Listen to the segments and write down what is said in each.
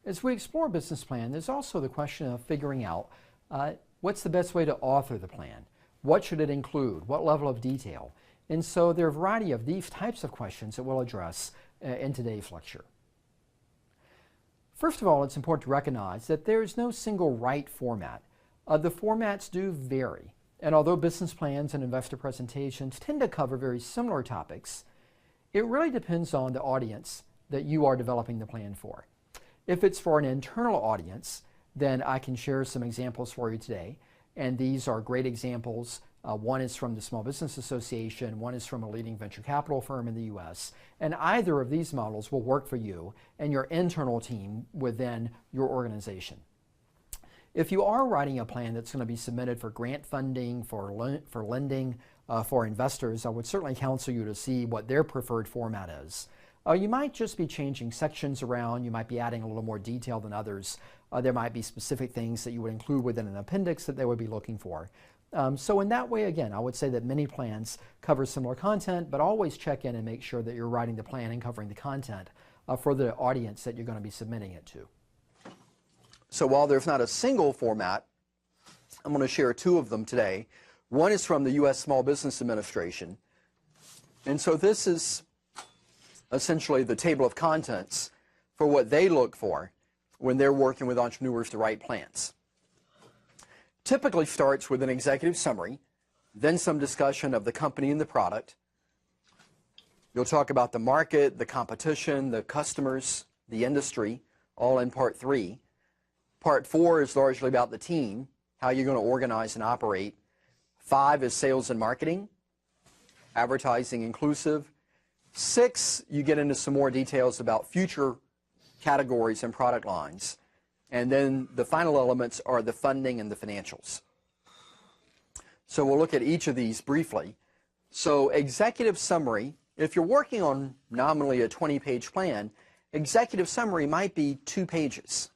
As we explore a business plan, there's also the question of figuring out what's the best way to author the plan? What should it include? What level of detail? And so there are a variety of these types of questions that we'll address in today's lecture. First of all, it's important to recognize that there is no single right format. The formats do vary, and although business plans and investor presentations tend to cover very similar topics, it really depends on the audience that you are developing the plan for. If it's for an internal audience, then I can share some examples for you today, and these are great examples. One is from the Small Business Association, one is from a leading venture capital firm in the US, and either of these models will work for you and your internal team within your organization. If you are writing a plan that's going to be submitted for grant funding, for lending, for investors, I would certainly counsel you to see what their preferred format is. You might just be changing sections around, you might be adding a little more detail than others. There might be specific things that you would include within an appendix that they would be looking for. So in that way, again, I would say that many plans cover similar content, but always check in and make sure that you're writing the plan and covering the content for the audience that you're going to be submitting it to. So while there's not a single format, I'm going to share two of them today. One is from the U.S. Small Business Administration. And so this is essentially the table of contents for what they look for when they're working with entrepreneurs to write plans. Typically starts with an executive summary, then some discussion of the company and the product. You'll talk about the market, the competition, the customers, the industry, all in part 3. Part 4 is largely about the team, how you're going to organize and operate. 5 is sales and marketing, advertising inclusive. 6, you get into some more details about future categories and product lines. And then the final elements are the funding and the financials. So we'll look at each of these briefly. So executive summary, if you're working on nominally a 20-page plan, executive summary might be 2 pages.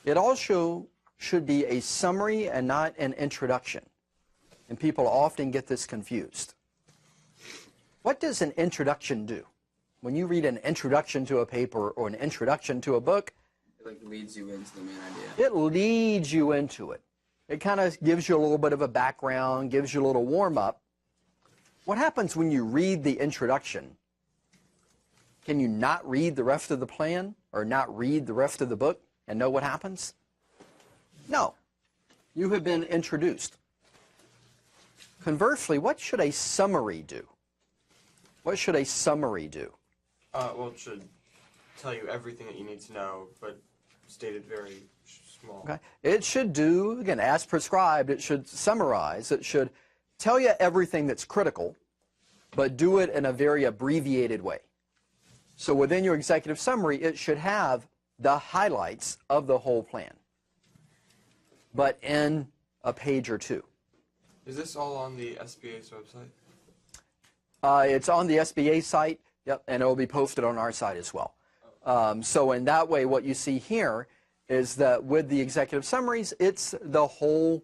It also should be a summary and not an introduction. And people often get this confused. What does an introduction do? When you read an introduction to a paper or an introduction to a book, it like leads you into the main idea. It leads you into it. It kind of gives you a little bit of a background, gives you a little warm-up. What happens when you read the introduction? Can you not read the rest of the plan or not read the rest of the book and know what happens? No. You have been introduced. Conversely, what should a summary do? What should a summary do? Well, it should tell you everything that you need to know, but stated very small. Okay. It should do, again, as prescribed, it should summarize. It should tell you everything that's critical, but do it in a very abbreviated way. So within your executive summary, it should have the highlights of the whole plan, but in a page or 2. Is this all on the SBA's website? It's on the SBA site, yep, and it will be posted on our site as well. So in that way, what you see here is that with the executive summaries, it's the whole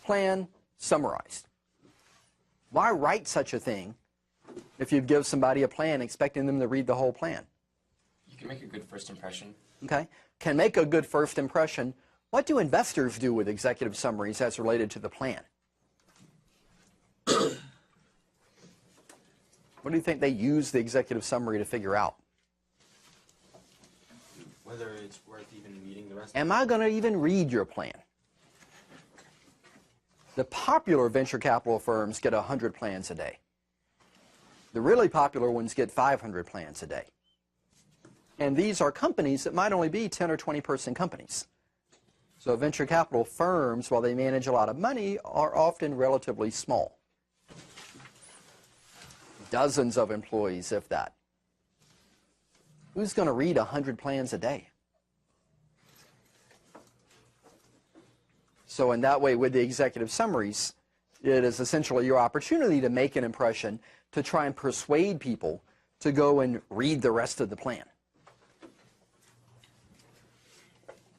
plan summarized. Why write such a thing if you give somebody a plan expecting them to read the whole plan? You can make a good first impression. Okay, can make a good first impression. What do investors do with executive summaries as related to the plan? What do you think they use the executive summary to figure out? Whether it's worth even reading the rest. Am I going to even read your plan? The popular venture capital firms get 100 plans a day. The really popular ones get 500 plans a day. And these are companies that might only be 10 or 20 person companies. So venture capital firms, while they manage a lot of money, are often relatively small. Dozens of employees, if that. Who's going to read 100 plans a day? So in that way, with the executive summaries, it is essentially your opportunity to make an impression, to try and persuade people to go and read the rest of the plan.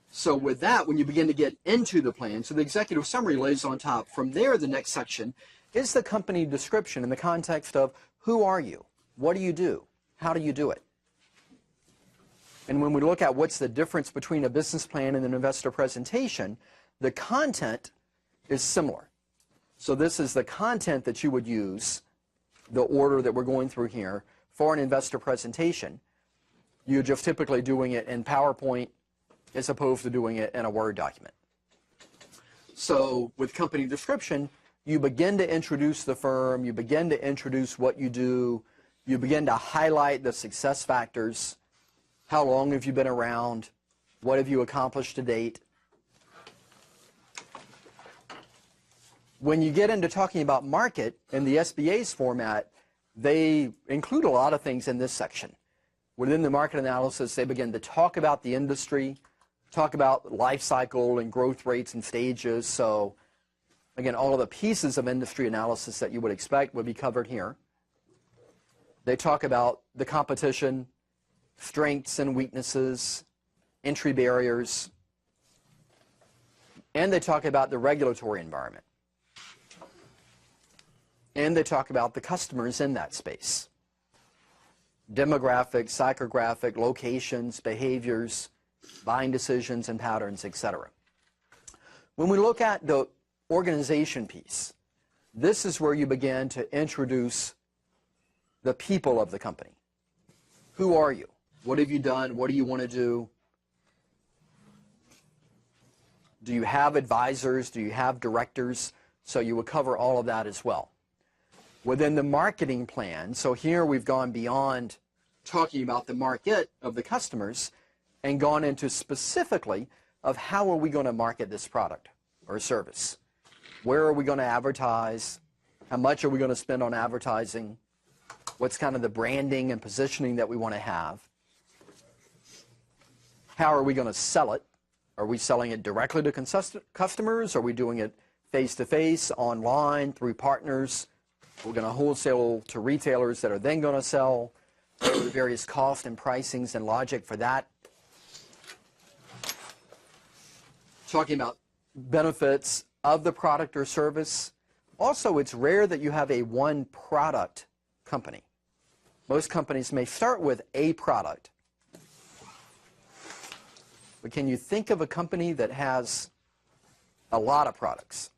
So with that, when you begin to get into the plan, so the executive summary lays on top. From there, the next section is the company description in the context of who are you? What do you do? How do you do it? And when we look at what's the difference between a business plan and an investor presentation, the content is similar. So this is the content that you would use, the order that we're going through here, for an investor presentation. You're just typically doing it in PowerPoint as opposed to doing it in a Word document. So with company description, you begin to introduce the firm, you begin to introduce what you do, you begin to highlight the success factors. How long have you been around? What have you accomplished to date? When you get into talking about market in the SBA's format, they include a lot of things in this section. Within the market analysis, they begin to talk about the industry, talk about life cycle and growth rates and stages. So again, all of the pieces of industry analysis that you would expect would be covered here. They talk about the competition, strengths and weaknesses, entry barriers, and they talk about the regulatory environment. And they talk about the customers in that space. Demographics, psychographic, locations, behaviors, buying decisions and patterns, etc. When we look at the organization piece, this is where you begin to introduce the people of the company. Who are you? What have you done? What do you want to do? Do you have advisors? Do you have directors? So you would cover all of that as well. Within the marketing plan, so here we've gone beyond talking about the market of the customers and gone into specifically of how are we going to market this product or service. Where are we going to advertise? How much are we going to spend on advertising? What's kind of the branding and positioning that we want to have? How are we going to sell it? Are we selling it directly to customers? Are we doing it face-to-face, online, through partners? We're going to wholesale to retailers that are then going to sell. What are the various cost and pricings and logic for that? Talking about benefits of the product or service. Also, it's rare that you have a one product company. Most companies may start with a product. But can you think of a company that has a lot of products?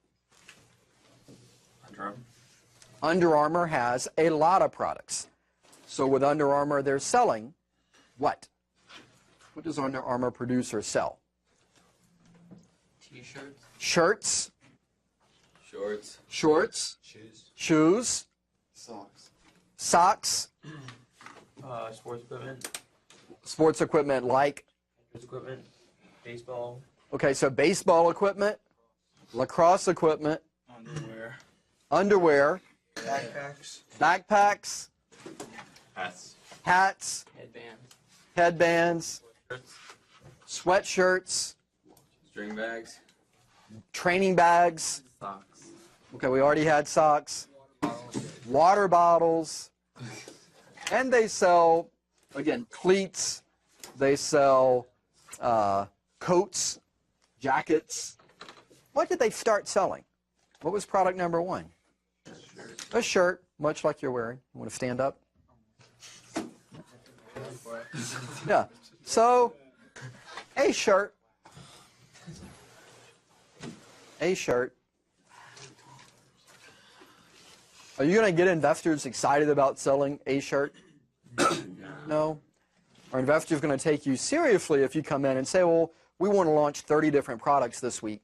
Under Armour. Under Armour has a lot of products. So with Under Armour, they're selling what? What does Under Armour produce or sell? T-shirts. Shirts. Shorts. Shorts. Shoes. Shoes. Socks. Socks. Sports equipment. Sports equipment like? Equipment. Baseball. Okay, so baseball equipment, lacrosse equipment, Underwear. Underwear, Backpacks. backpacks, Hats. hats, Headbands. headbands, Shirts. sweatshirts, String bags. training bags. Socks. Okay, we already had socks, water bottles, and they sell, again, cleats. They sell coats, jackets. What did they start selling? What was product number one? A shirt, much like you're wearing. You want to stand up? Yeah. So, a shirt. A shirt. Are you going to get investors excited about selling a shirt? No. Are investors going to take you seriously if you come in and say, well, we want to launch 30 different products this week?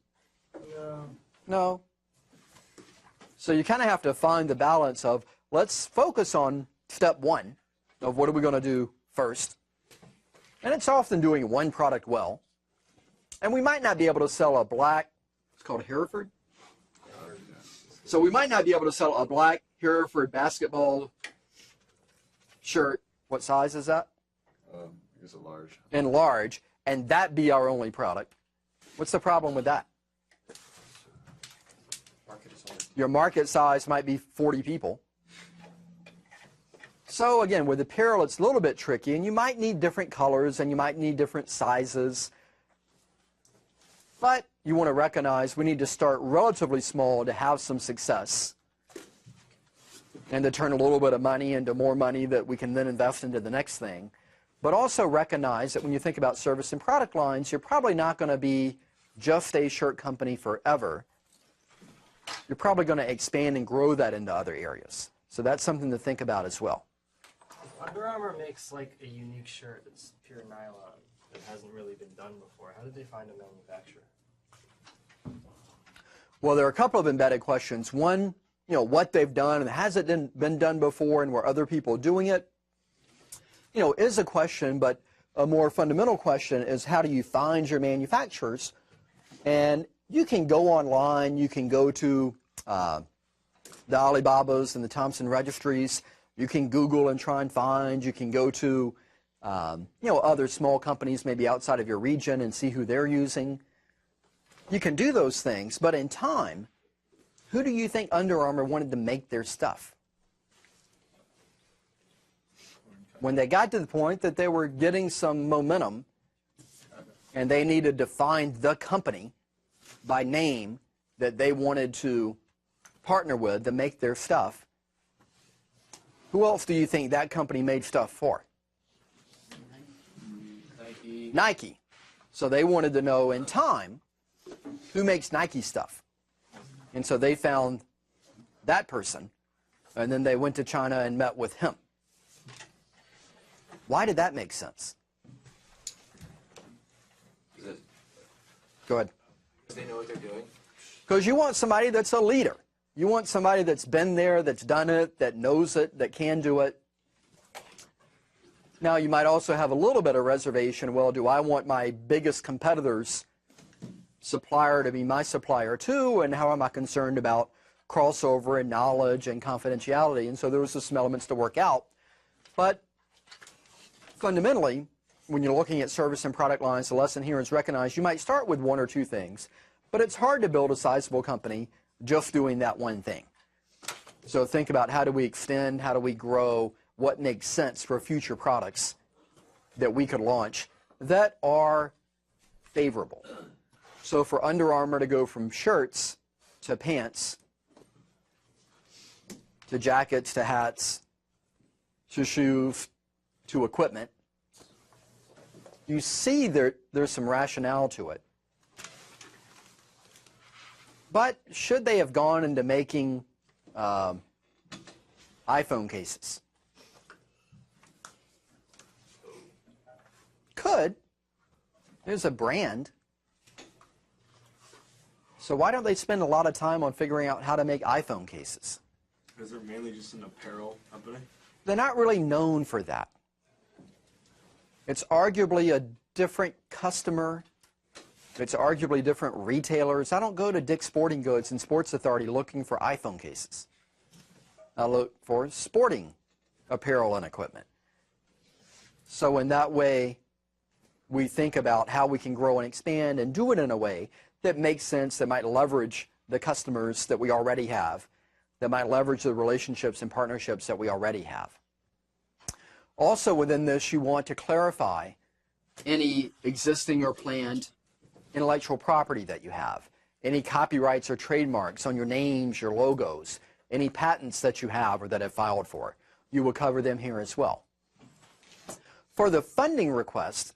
No. So you kind of have to find the balance of, let's focus on step one of what are we going to do first. And it's often doing one product well. And we might not be able to sell a black, it's called Hereford. So we might not be able to sell a black Hereford basketball shirt. What size is that? I guess a large. And large, and that be our only product. What's the problem with that? Market is only. Your market size might be 40 people. So again, with apparel, it's a little bit tricky, and you might need different colors, and you might need different sizes. But you want to recognize we need to start relatively small to have some success, and to turn a little bit of money into more money that we can then invest into the next thing. but also recognize that when you think about service and product lines, you're probably not going to be just a shirt company forever. You're probably going to expand and grow that into other areas. So that's something to think about as well. Under Armour makes like a unique shirt that's pure nylon that hasn't really been done before. How did they find a manufacturer? Well, there are a couple of embedded questions. One, what they've done and has it been done before and were other people doing it, is a question, but a more fundamental question is how do you find your manufacturers? And you can go online, you can go to the Alibabas and the Thomson Registries, you can Google and try and find, you can go to other small companies maybe outside of your region and see who they're using. You can do those things, but in time, who do you think Under Armour wanted to make their stuff? When they got to the point that they were getting some momentum and they needed to find the company by name that they wanted to partner with to make their stuff, who else do you think that company made stuff for? Nike. So they wanted to know in time, who makes Nike stuff? And so they found that person, and then they went to China and met with him. Why did that make sense? Go ahead. They know what they're doing. Because you want somebody that's a leader. You want somebody that's been there, that's done it, that knows it, that can do it. Now, you might also have a little bit of reservation. Well, do I want my biggest competitor's supplier to be my supplier too? And how am I concerned about crossover and knowledge and confidentiality? And so there was some elements to work out. But fundamentally, when you're looking at service and product lines, the lesson here is recognize you might start with one or two things, but it's hard to build a sizable company just doing that one thing. So think about how do we extend, how do we grow, what makes sense for future products that we could launch that are favorable. So for Under Armour to go from shirts to pants to jackets to hats to shoes to equipment, you see there's some rationale to it. But should they have gone into making iPhone cases? Could. There's a brand. So why don't they spend a lot of time on figuring out how to make iPhone cases? Because they're mainly just an apparel company. They're not really known for that. It's arguably a different customer. It's arguably different retailers. I don't go to Dick's Sporting Goods and Sports Authority looking for iPhone cases. I look for sporting apparel and equipment. So in that way, we think about how we can grow and expand and do it in a way that makes sense, that might leverage the customers that we already have, that might leverage the relationships and partnerships that we already have. Also within this, you want to clarify any existing or planned intellectual property that you have, any copyrights or trademarks on your names, your logos, any patents that you have or that have filed for. You will cover them here as well. For the funding request,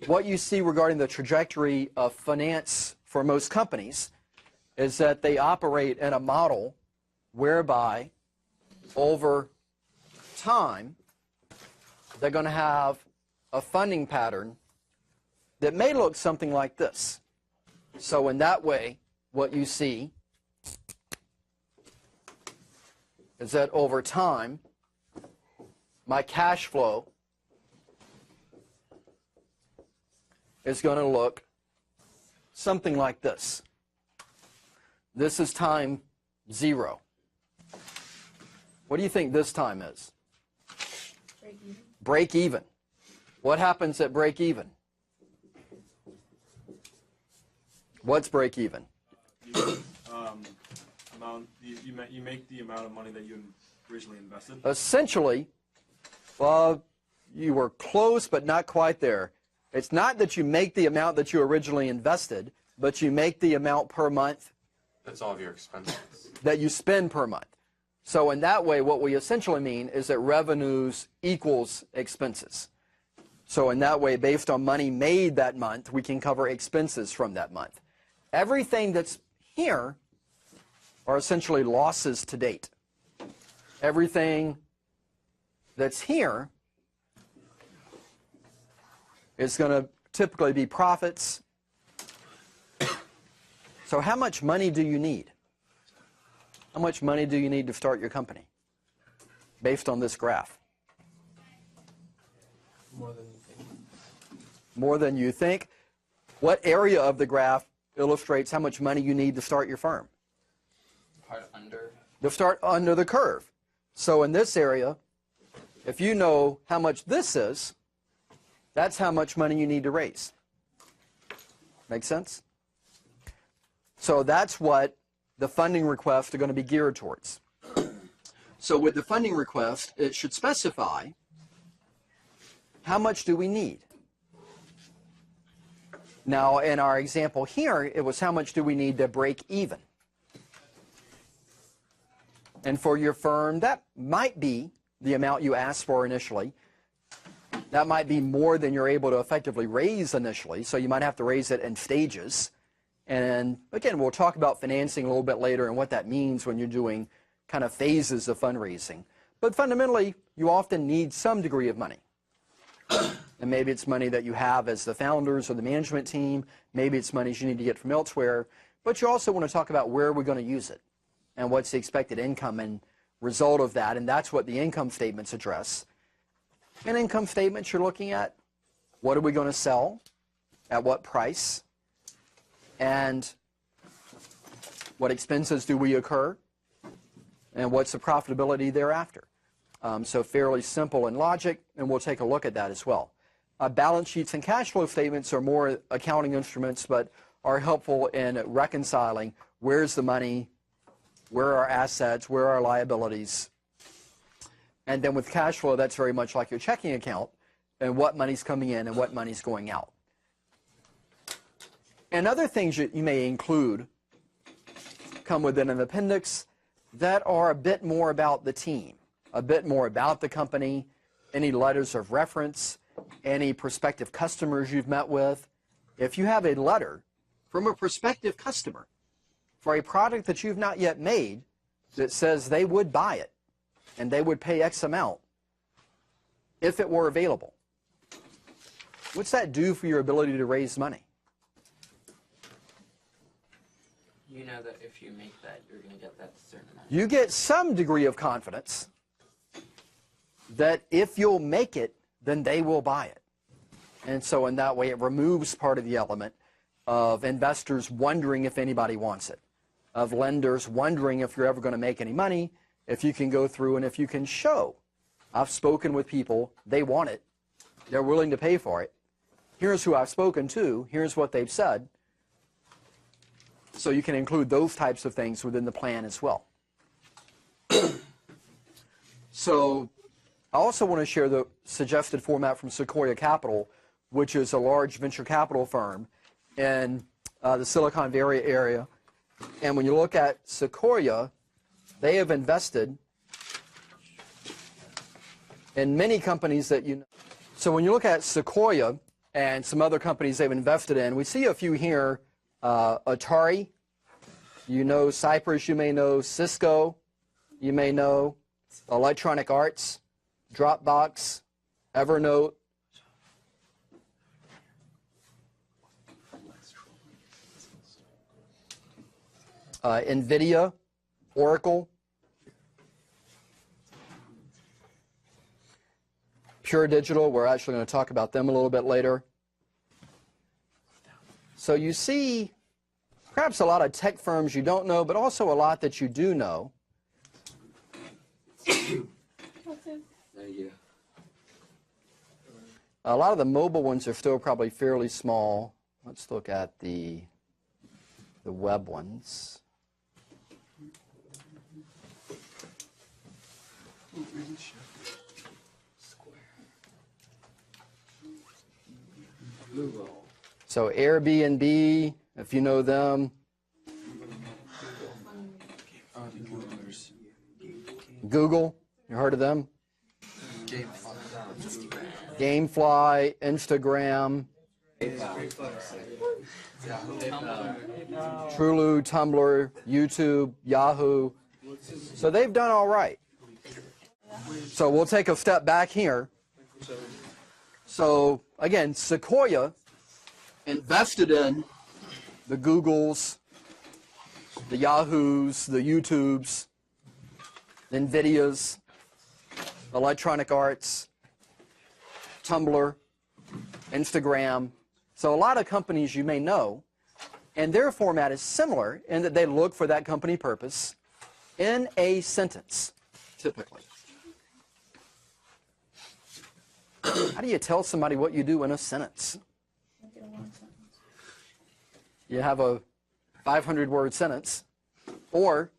what you see regarding the trajectory of finance for most companies is that they operate in a model whereby over time they're going to have a funding pattern that may look something like this. So in that way, what you see is that over time, my cash flow is going to look something like this. This is time 0. What do you think this time is? Break even. Break even. What happens at break even? What's break even? You make the amount of money that you originally invested. Essentially, well, you were close but not quite there. It's not that you make the amount that you originally invested, but you make the amount per month That's all of your expenses. that you spend per month. So in that way, what we essentially mean is that revenues equals expenses. So in that way, based on money made that month, we can cover expenses from that month. Everything that's here are essentially losses to date. Everything that's here is going to typically be profits. So how much money do you need? How much money do you need to start your company based on this graph? More than you think. More than you think. What area of the graph illustrates how much money you need to start your firm? Part under. To start under the curve. So in this area, if you know how much this is, that's how much money you need to raise. Make sense? So that's what the funding requests are going to be geared towards. So with the funding request, it should specify how much do we need. Now, in our example here, it was how much do we need to break even. And for your firm, that might be the amount you asked for initially. That might be more than you're able to effectively raise initially, so you might have to raise it in stages. And again, we'll talk about financing a little bit later and what that means when you're doing kind of phases of fundraising. But fundamentally, you often need some degree of money. And maybe it's money that you have as the founders or the management team. Maybe it's money you need to get from elsewhere. But you also want to talk about where we're going to use it and what's the expected income and result of that. And that's what the income statements address. In income statements, you're looking at what are we going to sell, at what price, and what expenses do we incur, and what's the profitability thereafter. So fairly simple in logic, and we'll take a look at that as well. Balance sheets and cash flow statements are more accounting instruments, but are helpful in reconciling where's the money, where are our assets, where are our liabilities. And then with cash flow, that's very much like your checking account, and what money's coming in and what money's going out. And other things that you may include come within an appendix that are a bit more about the team, a bit more about the company, any letters of reference, any prospective customers you've met with. If you have a letter from a prospective customer for a product that you've not yet made that says they would buy it and they would pay X amount if it were available, what's that do for your ability to raise money? You know that if you make that, you're going to get that certain amount. You get some degree of confidence that if you'll make it, then they will buy it. And so in that way, it removes part of the element of investors wondering if anybody wants it, of lenders wondering if you're ever going to make any money, if you can go through and if you can show. I've spoken with people, they want it, they're willing to pay for it. Here's who I've spoken to, here's what they've said. So you can include those types of things within the plan as well. So I also want to share the suggested format from Sequoia Capital, which is a large venture capital firm in the Silicon Valley area. And when you look at Sequoia, they have invested in many companies that you know. So when you look at Sequoia and some other companies they've invested in, we see a few here. Atari, you know Cypress, you may know Cisco, you may know Electronic Arts, Dropbox, Evernote. NVIDIA, Oracle, Pure Digital, we're actually going to talk about them a little bit later. So you see perhaps a lot of tech firms you don't know, but also a lot that you do know. There you A lot of the mobile ones are still probably fairly small. Let's look at the web ones. go. So Airbnb, if you know them. Google, you heard of them? Gamefly, Instagram, Trulu, Tumblr, YouTube, Yahoo. So they've done all right. So we'll take a step back here. So again, Sequoia invested in the Googles, the Yahoos, the YouTubes, the NVIDIAs, Electronic Arts, Tumblr, Instagram. So a lot of companies you may know, and their format is similar in that they look for that company purpose in a sentence, typically. How do you tell somebody what you do in a sentence? Make it a long sentence. You have a 500-word sentence, or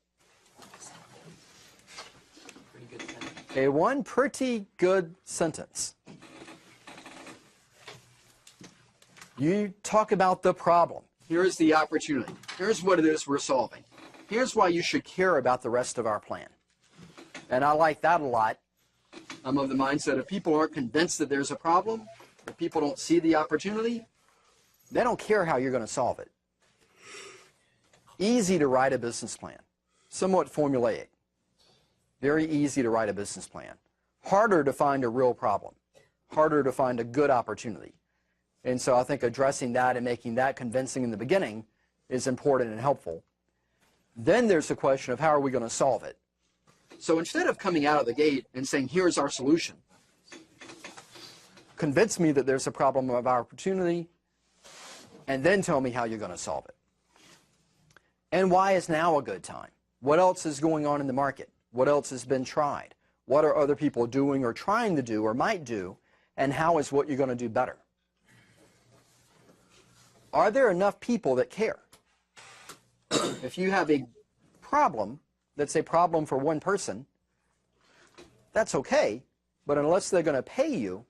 Pretty good sentence. one pretty good sentence. You talk about the problem. Here's the opportunity. Here's what it is we're solving. Here's why you should care about the rest of our plan. And I like that a lot. I'm of the mindset if people aren't convinced that there's a problem, if people don't see the opportunity, they don't care how you're going to solve it. Easy to write a business plan. Somewhat formulaic. Very easy to write a business plan. Harder to find a real problem. Harder to find a good opportunity. And so I think addressing that and making that convincing in the beginning is important and helpful. Then there's the question of how are we going to solve it? So instead of coming out of the gate and saying, here's our solution, convince me that there's a problem of opportunity, and then tell me how you're going to solve it. And why is now a good time? What else is going on in the market? What else has been tried? What are other people doing or trying to do or might do? And how is what you're going to do better? Are there enough people that care? If you have a problem that's a problem for one person, that's okay, but unless they're going to pay you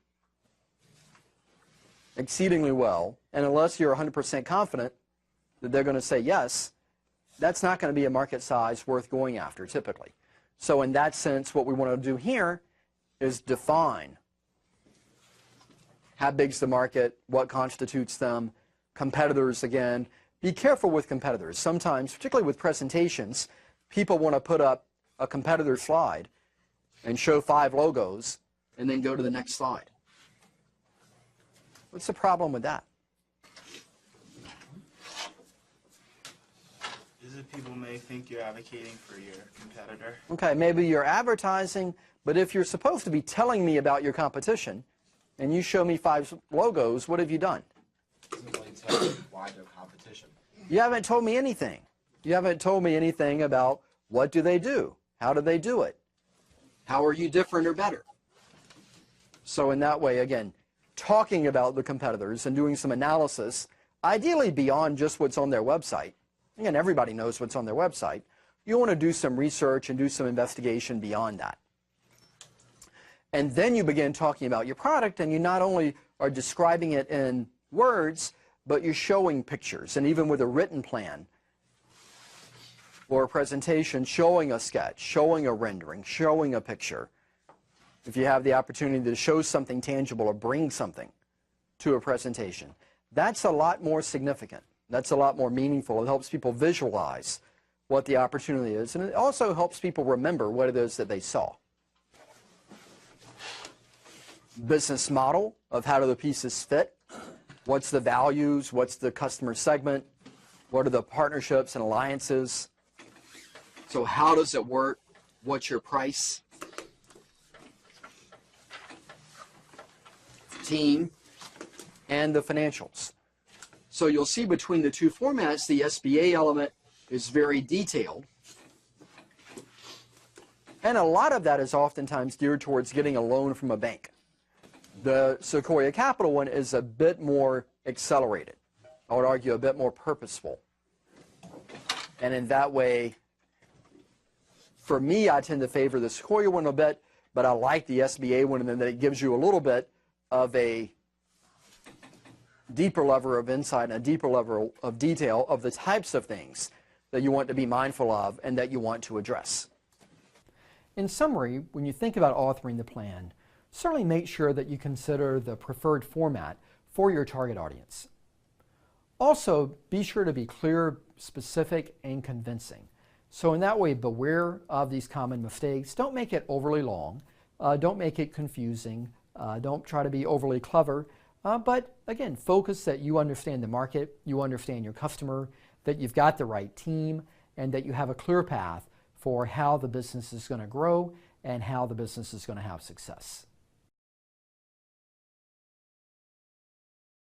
exceedingly well, and unless you're 100% confident that they're going to say yes, that's not going to be a market size worth going after typically. So in that sense, what we want to do here is define how big's the market, what constitutes them, competitors again. Be careful with competitors. Sometimes, particularly with presentations, people want to put up a competitor slide and show 5 logos and then go to the next slide. What's the problem with that? Is it people may think you're advocating for your competitor? Okay, maybe you're advertising, but if you're supposed to be telling me about your competition and you show me 5 logos, what have you done? Why the competition? You haven't told me anything. You haven't told me anything about what do they do? How do they do it? How are you different or better? So in that way, again, talking about the competitors and doing some analysis, ideally beyond just what's on their website. Again, everybody knows what's on their website. You want to do some research and do some investigation beyond that. And then you begin talking about your product, and you not only are describing it in words, but you're showing pictures, and even with a written plan or a presentation, showing a sketch, showing a rendering, showing a picture. If you have the opportunity to show something tangible or bring something to a presentation, that's a lot more significant. That's a lot more meaningful. It helps people visualize what the opportunity is, and it also helps people remember what it is that they saw. Business model of how do the pieces fit? What's the values? What's the customer segment? What are the partnerships and alliances? So how does it work? What's your price? Team and the financials. So you'll see between the two formats, the SBA element is very detailed. And a lot of that is oftentimes geared towards getting a loan from a bank. The Sequoia Capital one is a bit more accelerated. I would argue a bit more purposeful. And in that way, for me, I tend to favor the Sequoia one a bit, but I like the SBA one, and then it gives you a little bit of a deeper level of insight and a deeper level of detail of the types of things that you want to be mindful of and that you want to address. In summary, when you think about authoring the plan, certainly make sure that you consider the preferred format for your target audience. Also, be sure to be clear, specific, and convincing. So in that way, beware of these common mistakes. Don't make it overly long. Don't make it confusing. Don't try to be overly clever. But again, focus that you understand the market, you understand your customer, that you've got the right team, and that you have a clear path for how the business is going to grow and how the business is going to have success.